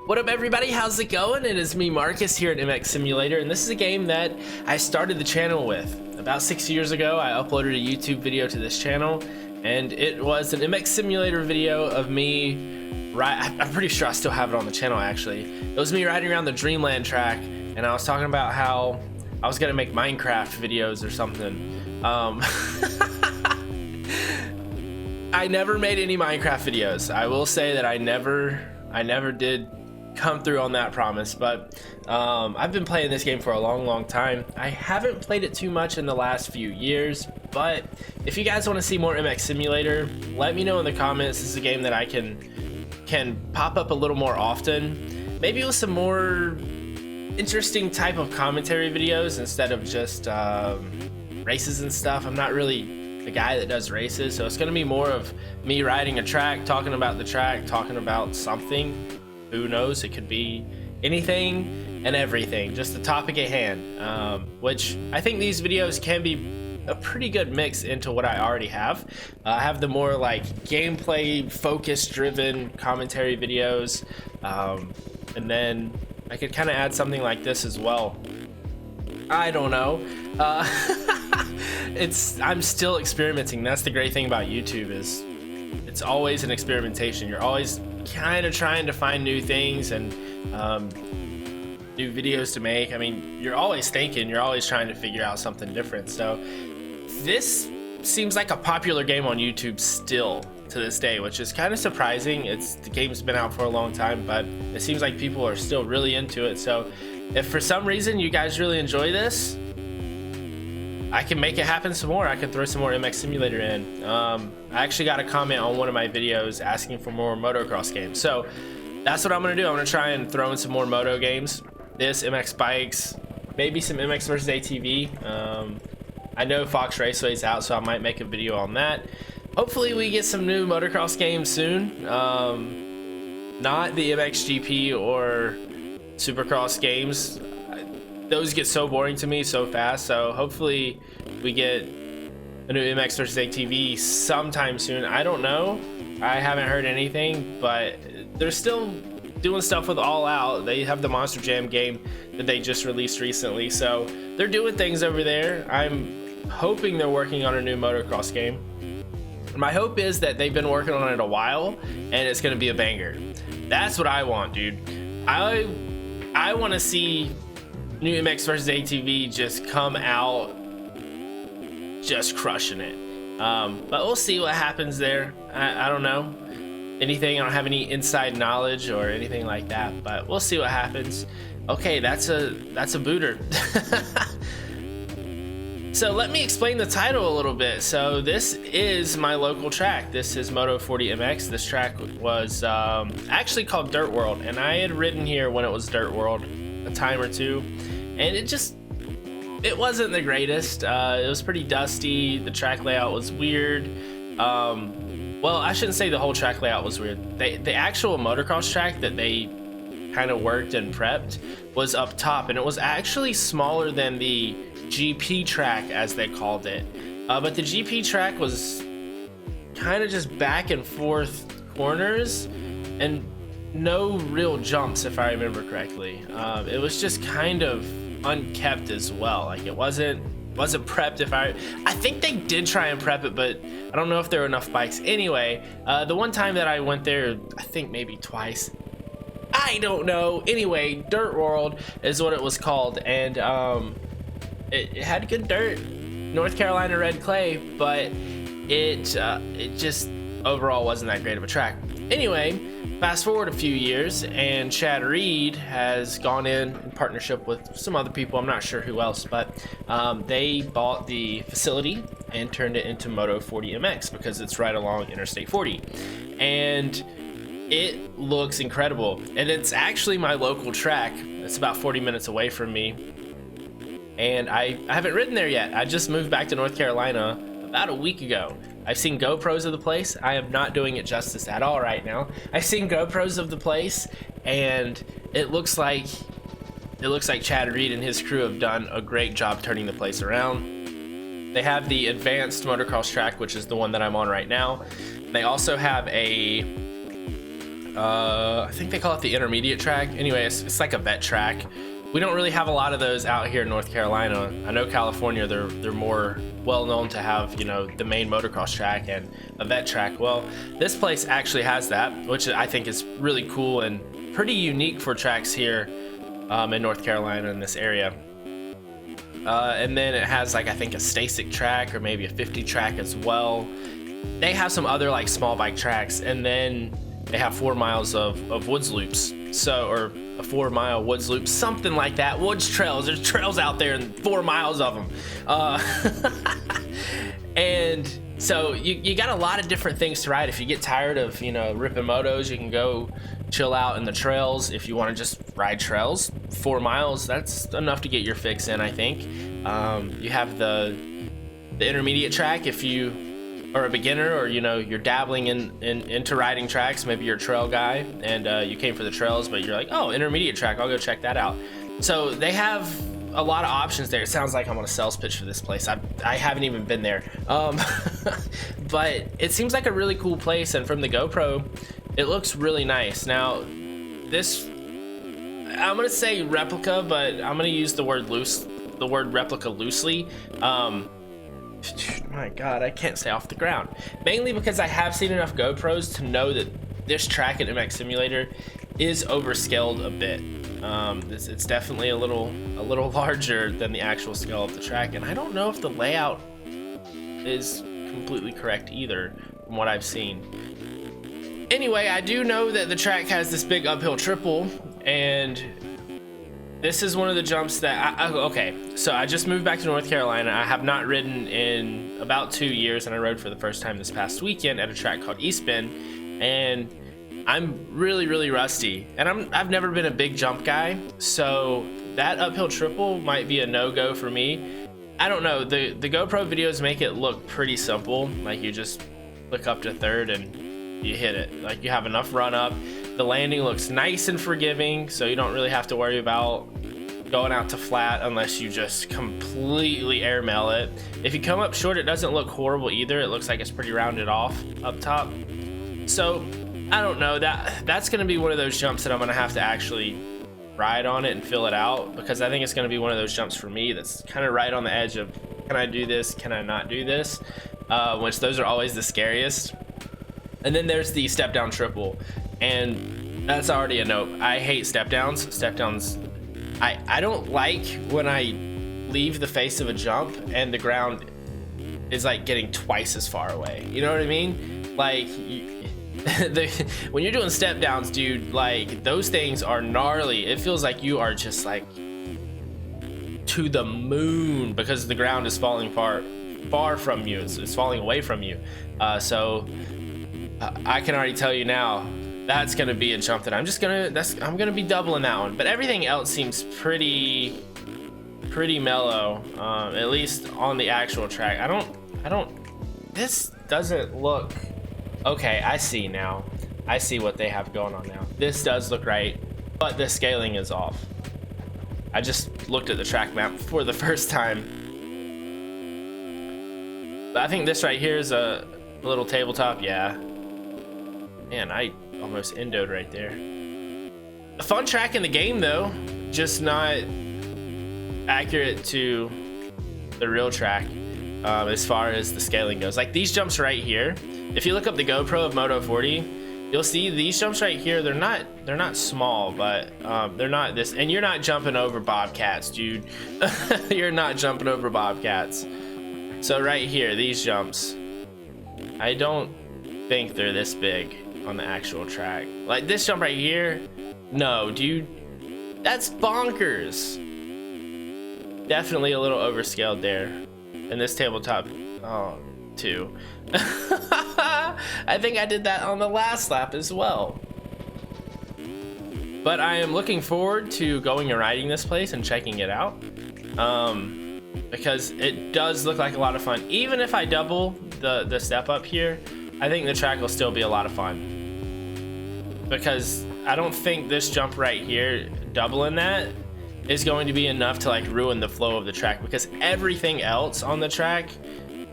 What up everybody, how's it going? It is me, Marcus, here at MX Simulator, and this is a game that I started the channel with. About 6 years ago, I uploaded a YouTube video to this channel, and it was an MX Simulator video of me, I'm pretty sure I still have it on the channel actually. It was me riding around the Dreamland track, and I was talking about how I was gonna make Minecraft videos or something. I never made any Minecraft videos. I will say that I never did come through on that promise, but I've been playing this game for a long time. I haven't played it too much in the last few years, but if you guys want to see more MX Simulator, let me know in the comments. This is a game that I can pop up a little more often, maybe with some more interesting type of commentary videos instead of just races and stuff. I'm not really the guy that does races, so it's going to be more of me riding a track, talking about the track, talking about something. Who knows, it could be anything and everything, just the topic at hand, which I think these videos can be a pretty good mix into what I already have. I have the more like gameplay focus driven commentary videos, and then I could kind of add something like this as well. I don't know. I'm still experimenting. That's the great thing about YouTube, is it's always an experimentation. You're always kind of trying to find new things and new videos to make. I mean, you're always thinking, you're always trying to figure out something different. So this seems like a popular game on YouTube still to this day, which is kind of surprising. The game's been out for a long time, but it seems like people are still really into it. So if for some reason you guys really enjoy this, I can make it happen some more. I can throw some more MX Simulator in. I actually got a comment on one of my videos asking for more motocross games, so that's what I'm gonna do. I'm gonna try and throw in some more moto games, this MX bikes, maybe some MX versus ATV. I know Fox Raceway's out, so I might make a video on that. Hopefully we get some new motocross games soon. Not the MXGP or Supercross games. Those get so boring to me so fast, so hopefully we get a new MX versus ATV sometime soon. I don't know, I haven't heard anything, but they're still doing stuff with All Out. They have the Monster Jam game that they just released recently, so they're doing things over there. I'm hoping they're working on a new motocross game. My hope is that they've been working on it a while and it's gonna be a banger. That's what I want, dude. I want to see new MX versus ATV just come out just crushing it, but we'll see what happens there. I don't know anything. I don't have any inside knowledge or anything like that, but we'll see what happens. Okay, that's a booter. So let me explain the title a little bit. So this is my local track. This is Moto 40 MX. This track was actually called Dirt World, and I had ridden here when it was Dirt World a time or two, and it wasn't the greatest. It was pretty dusty. The track layout was weird. Well, I shouldn't say the whole track layout was weird. The actual motocross track that they kind of worked and prepped was up top, and it was actually smaller than the GP track, as they called it. But the GP track was kind of just back and forth corners and no real jumps, if I remember correctly. It was just kind of unkept as well. Like it wasn't prepped. I think they did try and prep it, but I don't know if there were enough bikes. Anyway, the one time that I went there, I think maybe twice, I don't know. Anyway, Dirt World is what it was called, and it had good dirt, North Carolina red clay, but it just overall wasn't that great of a track. Anyway, fast forward a few years, and Chad Reed has gone in partnership with some other people. I'm not sure who else, but they bought the facility and turned it into Moto 40 MX because it's right along Interstate 40, and it looks incredible. And it's actually my local track. It's about 40 minutes away from me, and I haven't ridden there yet. I just moved back to North Carolina about a week ago. I've seen GoPros of the place. I am not doing it justice at all right now. I've seen GoPros of the place, and it looks like Chad Reed and his crew have done a great job turning the place around. They have the advanced motocross track, which is the one that I'm on right now. They also have a I think they call it the intermediate track. Anyway, it's like a vet track. We don't really have a lot of those out here in North Carolina. I know California, they're more well known to have, you know, the main motocross track and a vet track. Well, this place actually has that, which I think is really cool and pretty unique for tracks here in North Carolina in this area. And then it has like, I think a Stasic track or maybe a 50 track as well. They have some other like small bike tracks, and then they have 4 miles of woods loops. So, or a 4 mile woods loop, something like that. Woods trails, there's trails out there and 4 miles of them. And so you got a lot of different things to ride. If you get tired of, you know, ripping motos, you can go chill out in the trails. If you want to just ride trails, 4 miles, that's enough to get your fix in, I think. You have the intermediate track if you are a beginner, or you know, you're dabbling into riding tracks. Maybe you're a trail guy and you came for the trails, but you're like, oh, intermediate track, I'll go check that out. So they have a lot of options there. It sounds like I'm on a sales pitch for this place. I haven't even been there, but it seems like a really cool place, and from the GoPro it looks really nice. Now this, I'm gonna say replica, but I'm gonna use the word replica loosely. My god, I can't stay off the ground, mainly because I have seen enough GoPros to know that this track at MX Simulator is overscaled a bit. It's definitely a little larger than the actual scale of the track, and I don't know if the layout is completely correct either from what I've seen. Anyway, I do know that the track has this big uphill triple, and this is one of the jumps that okay, so I just moved back to North Carolina. I have not ridden in about 2 years, and I rode for the first time this past weekend at a track called East Bend, and I'm really rusty, and I've never been a big jump guy, so that uphill triple might be a no-go for me. I don't know, the GoPro videos make it look pretty simple, like you just click up to third and you hit it, like you have enough run up. The landing looks nice and forgiving, so you don't really have to worry about going out to flat unless you just completely airmail it. If you come up short, it doesn't look horrible either. It looks like it's pretty rounded off up top. So I don't know, that's gonna be one of those jumps that I'm gonna have to actually ride on it and fill it out, because I think it's gonna be one of those jumps for me that's kind of right on the edge of, can I do this, can I not do this, which those are always the scariest. And then there's the step down triple, and that's already a nope. I hate step downs. Step downs, I don't like when I leave the face of a jump and the ground is like getting twice as far away. You know what I mean? Like when you're doing step downs, dude, like those things are gnarly. It feels like you are just like to the moon because the ground is falling far from you. It's falling away from you. So I can already tell you now, that's gonna be a jump that I'm gonna be doubling that one. But everything else seems pretty mellow, at least on the actual track. This doesn't look okay. I see now. I see what they have going on now. This does look right, but the scaling is off. I just looked at the track map for the first time. But I think this right here is a little tabletop. Yeah. Man, I almost endoed right there. A fun track in the game though, just not accurate to the real track as far as the scaling goes. Like these jumps right here, if you look up the GoPro of Moto 40, you'll see these jumps right here. They're not small, but they're not this. And you're not jumping over bobcats, dude. You're not jumping over bobcats. So right here, these jumps, I don't think they're this big on the actual track. Like this jump right here, no, dude, that's bonkers. Definitely a little overscaled there. And this tabletop, oh, too. I think I did that on the last lap as well. But I am looking forward to going and riding this place and checking it out, because it does look like a lot of fun. Even if I double the step up here, I think the track will still be a lot of fun, because I don't think this jump right here, doubling that, is going to be enough to like ruin the flow of the track, because everything else on the track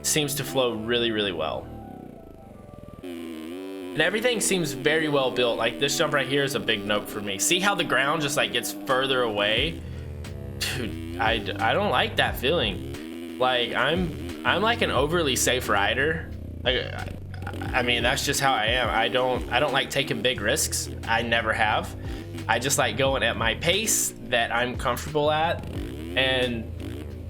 seems to flow really well. And everything seems very well built. Like this jump right here is a big note for me. See how the ground just like gets further away? Dude, I don't like that feeling. Like I'm like an overly safe rider. Like I mean, that's just how I am. I don't like taking big risks. I never have. I just like going at my pace that I'm comfortable at, and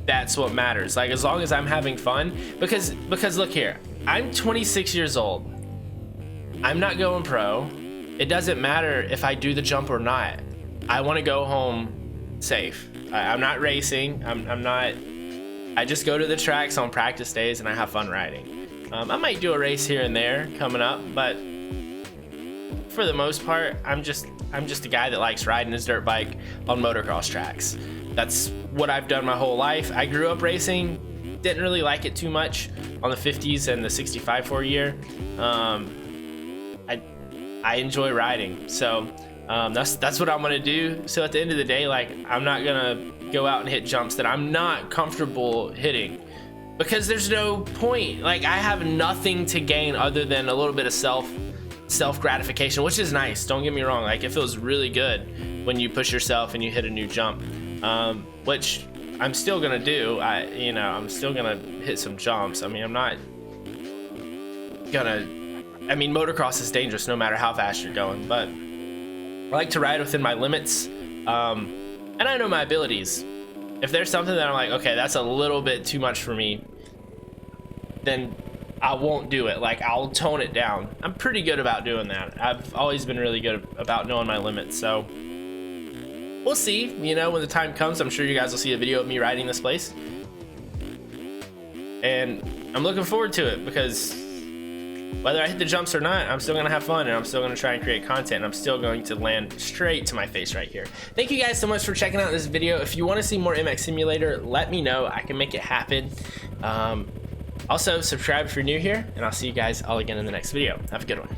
that's what matters. Like as long as I'm having fun, because look here, I'm 26 years old. I'm not going pro. It doesn't matter if I do the jump or not. I want to go home safe. I'm not racing. I'm not. I just go to the tracks on practice days and I have fun riding. I might do a race here and there coming up, but for the most part, I'm just a guy that likes riding his dirt bike on motocross tracks. That's what I've done my whole life. I grew up racing, didn't really like it too much on the 50s and the 65 4-year. I enjoy riding, so that's what I'm gonna do. So at the end of the day, like I'm not gonna go out and hit jumps that I'm not comfortable hitting, because there's no point. Like I have nothing to gain other than a little bit of self gratification, which is nice, don't get me wrong. Like it feels really good when you push yourself and you hit a new jump, which I'm still gonna do. I'm still gonna hit some jumps. I mean, I'm not gonna, I mean, motocross is dangerous no matter how fast you're going, but I like to ride within my limits, and I know my abilities. If there's something that I'm like, okay, that's a little bit too much for me, then I won't do it. Like I'll tone it down. I'm pretty good about doing that. I've always been really good about knowing my limits, so we'll see. You know, when the time comes, I'm sure you guys will see a video of me riding this place, and I'm looking forward to it, because whether I hit the jumps or not, I'm still gonna have fun, and I'm still gonna try and create content, and I'm still going to land straight to my face right here. Thank you guys so much for checking out this video. If you want to see more MX Simulator, let me know. I can make it happen. Also, subscribe if you're new here, and I'll see you guys all again in the next video. Have a good one.